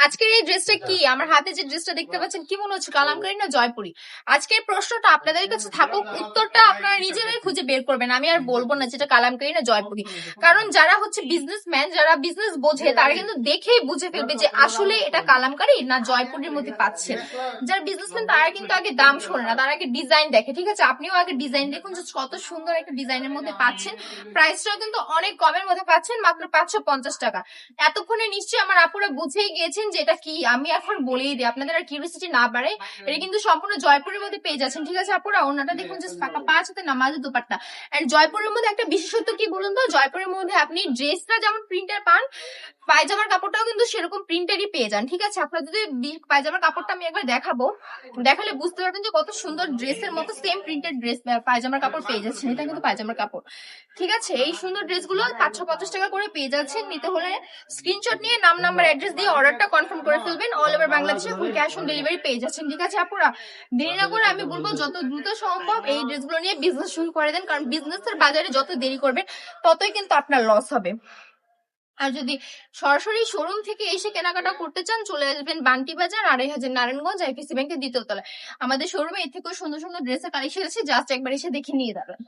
আজকের এই ড্রেসটা কি? আমার হাতে যে ড্রেসটা দেখতে পাচ্ছেন কি মনে হচ্ছে, কালামকারী না জয়পুরি? আজকের প্রশ্নটা আপনাদের কাছে থাকুক, উত্তরটা আপনারা নিজেরাই খুঁজে বের করবেন। আমি আর বলবো না যেটা কালামকারী না জয়পুরি, কারণ যারা হচ্ছে বিজনেসম্যান, যারা বিজনেস বোঝে, তারা কিন্তু দেখেই বুঝে ফেলবে যে আসলে এটা কালামকারী না জয়পুরির মধ্যে পাচ্ছে। যারা বিজনেসম্যান তারা কিন্তু আগে দাম শোনে না, তারা আগে ডিজাইন দেখে। ঠিক আছে, আপনিও আগে ডিজাইন দেখুন যে কত সুন্দর একটা ডিজাইনের মধ্যে পাচ্ছেন। প্রাইসটাও কিন্তু অনেক কমের মধ্যে পাচ্ছেন, মাত্র 550 টাকা। এতক্ষণে নিশ্চয়ই আমার আপুরা বুঝেই গিয়েছেন যে এটা কি। আমি এখন বলেই দিই, আপনাদের আর কিউরিসিটি না বাড়ে। এটা কিন্তু সম্পূর্ণ জয়পুরের মধ্যে পেয়ে যাচ্ছেন। ঠিক আছে আপুরা, ওনাটা দেখুন জাস্ট ফাঁকা পাঁচ হাতে নামাজের দুপাট্টা। এন্ড জয়পুরের মধ্যে একটা বিশেষত্ব কি বলুন তো, জয়পুরের মধ্যে আপনি ড্রেসটা যেমন প্রিন্টার পান, পায়জামার কাপড়টাও কিন্তু সেরকম প্রিন্টারই পেয়ে যান। ঠিক আছে, আপনার যদি পায়জামার কাপড়টা আমি একবার দেখাবো, দেখালে বুঝতে পারবেন যে কত সুন্দর ড্রেসের মতো সেম প্রিন্টেড ড্রেস পায়জামার কাপড় পেয়ে যাচ্ছেন। এটা কিন্তু পায়জামার কাপড়। ঠিক আছে, এই সুন্দর ড্রেসগুলো 550 টাকা করে পেয়ে যাচ্ছেন। নিতে হলে স্ক্রিনশট নিয়ে নাম নাম্বার অ্যাড্রেস দিয়ে অর্ডারটা কনফার্ম করে ফেলবেন। অল ওভার বাংলাদেশে ফুল ক্যাশ অন ডেলিভারি পেয়ে যাচ্ছেন। ঠিক আছে আপুরা, দেরি না করে আমি বলবো যত দ্রুত সম্ভব এই ড্রেসগুলো নিয়ে বিজনেস শুরু করে দেন, কারণ বিজনেসের বাজারে যত দেরি করবেন ততই কিন্তু আপনার লস হবে। আর যদি সরাসরি শোরুম থেকে এসে কেনাকাটা করতে চান, চলে আসবেন বান্টি বাজার, 2500 নারায়ণগঞ্জ, আইপিসি ব্যাংকের দ্বিতীয় তলায়। আমাদের শোরুমে এর থেকেও সুন্দর সুন্দর ড্রেসের কালেকশন আছে, জাস্ট একবার এসে দেখে নিয়ে যাবেন।